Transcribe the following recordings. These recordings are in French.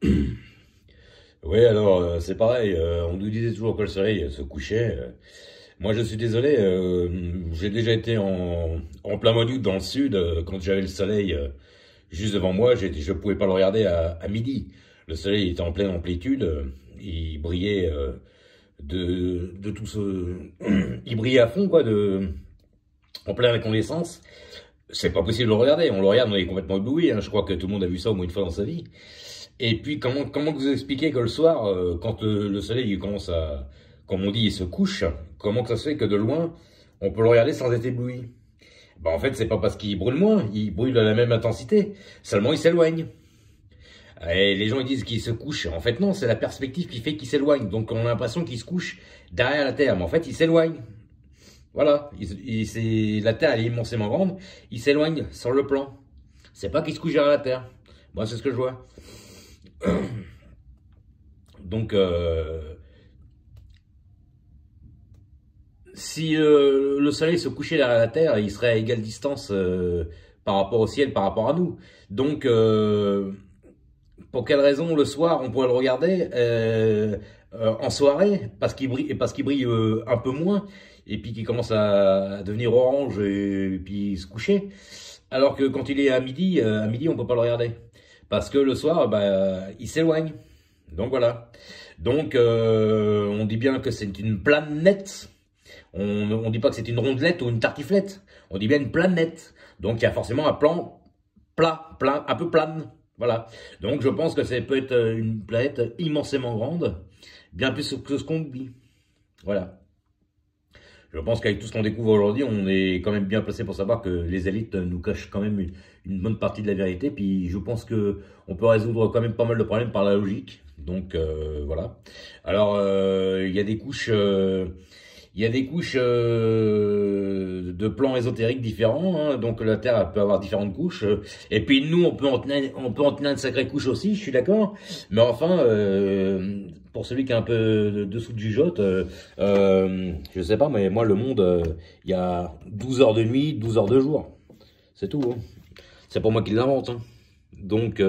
Oui, alors c'est pareil, on nous disait toujours que le soleil se couchait. Moi je suis désolé, j'ai déjà été en plein mois d'août dans le sud, quand j'avais le soleil juste devant moi, je pouvais pas le regarder à midi. Le soleil était en pleine amplitude, il brillait de tout ce... il brillait à fond, quoi, en pleine incandescence. C'est pas possible de le regarder, on le regarde, on est complètement ébloui, hein. Je crois que tout le monde a vu ça au moins une fois dans sa vie. Et puis, comment vous expliquez que le soir, quand le soleil il commence à, comme on dit, il se couche, comment que ça se fait que de loin, on peut le regarder sans être ébloui? Ben, en fait, c'est pas parce qu'il brûle moins, il brûle à la même intensité, seulement il s'éloigne. Et les gens ils disent qu'il se couche. En fait, non, c'est la perspective qui fait qu'il s'éloigne. Donc, on a l'impression qu'il se couche derrière la Terre, mais en fait, il s'éloigne. Voilà, la Terre elle est immensément grande, il s'éloigne sur le plan. C'est pas qu'il se couche derrière la Terre. Moi, c'est ce que je vois. Donc, si le soleil se couchait derrière la Terre, il serait à égale distance par rapport au ciel, par rapport à nous. Donc, pour quelle raison le soir on pourrait le regarder en soirée parce qu'il brille un peu moins et puis qu'il commence à devenir orange et puis se coucher, alors que quand il est à midi on peut pas le regarder parce que le soir bah, il s'éloigne. Donc voilà. Donc on dit bien que c'est une planète. On dit pas que c'est une rondelette ou une tartiflette. On dit bien une planète. Donc il y a forcément un plan plat, un peu plane. Voilà. Donc je pense que ça peut être une planète immensément grande, bien plus que ce qu'on dit. Voilà. Je pense qu'avec tout ce qu'on découvre aujourd'hui, on est quand même bien placé pour savoir que les élites nous cachent quand même une bonne partie de la vérité. Puis je pense que on peut résoudre quand même pas mal de problèmes par la logique. Donc voilà. Alors il y a des couches. Il y a des couches de plans ésotériques différents, hein. Donc la Terre elle peut avoir différentes couches. Et puis nous, on peut en tenir une sacrée couche aussi, je suis d'accord. Mais enfin, pour celui qui est un peu dessous de jugeote, je sais pas, mais moi le monde, il y a 12 heures de nuit, 12 heures de jour. C'est tout, hein. C'est pas moi qui l'invente, hein. Donc,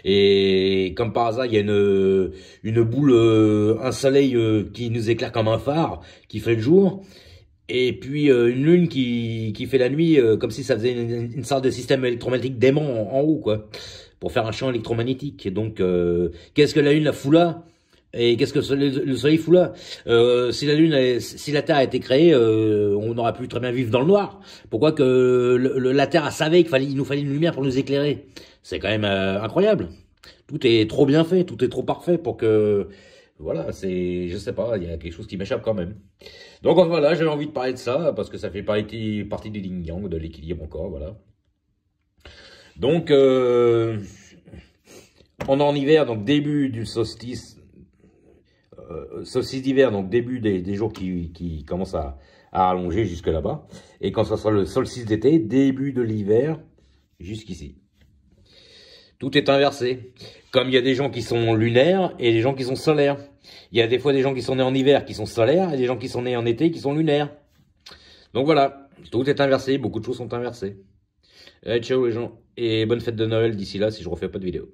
et comme par hasard, il y a une boule, un soleil qui nous éclaire comme un phare, qui fait le jour, et puis une lune qui fait la nuit, comme si ça faisait une sorte de système électromagnétique d'aimant en haut, quoi, pour faire un champ électromagnétique. Et donc, qu'est-ce que la lune la fout là? Et qu'est-ce que le soleil fout là? Si la Terre a été créée, on aurait pu très bien vivre dans le noir. Pourquoi que la Terre savait il nous fallait une lumière pour nous éclairer? C'est quand même incroyable. Tout est trop bien fait, tout est trop parfait pour que... Voilà, je sais pas, il y a quelque chose qui m'échappe quand même. Donc voilà, j'avais envie de parler de ça, parce que ça fait partie du yin-yang, de l'équilibre encore, voilà. Donc, on est en hiver, donc début du solstice d'hiver, donc début des jours qui commencent à rallonger jusque là-bas. Et quand ça sera le solstice d'été, début de l'hiver, jusqu'ici. Tout est inversé. Comme il y a des gens qui sont lunaires et des gens qui sont solaires. Il y a des fois des gens qui sont nés en hiver qui sont solaires et des gens qui sont nés en été qui sont lunaires. Donc voilà, tout est inversé, beaucoup de choses sont inversées. Allez, ciao les gens, et bonne fête de Noël d'ici là si je refais pas de vidéo.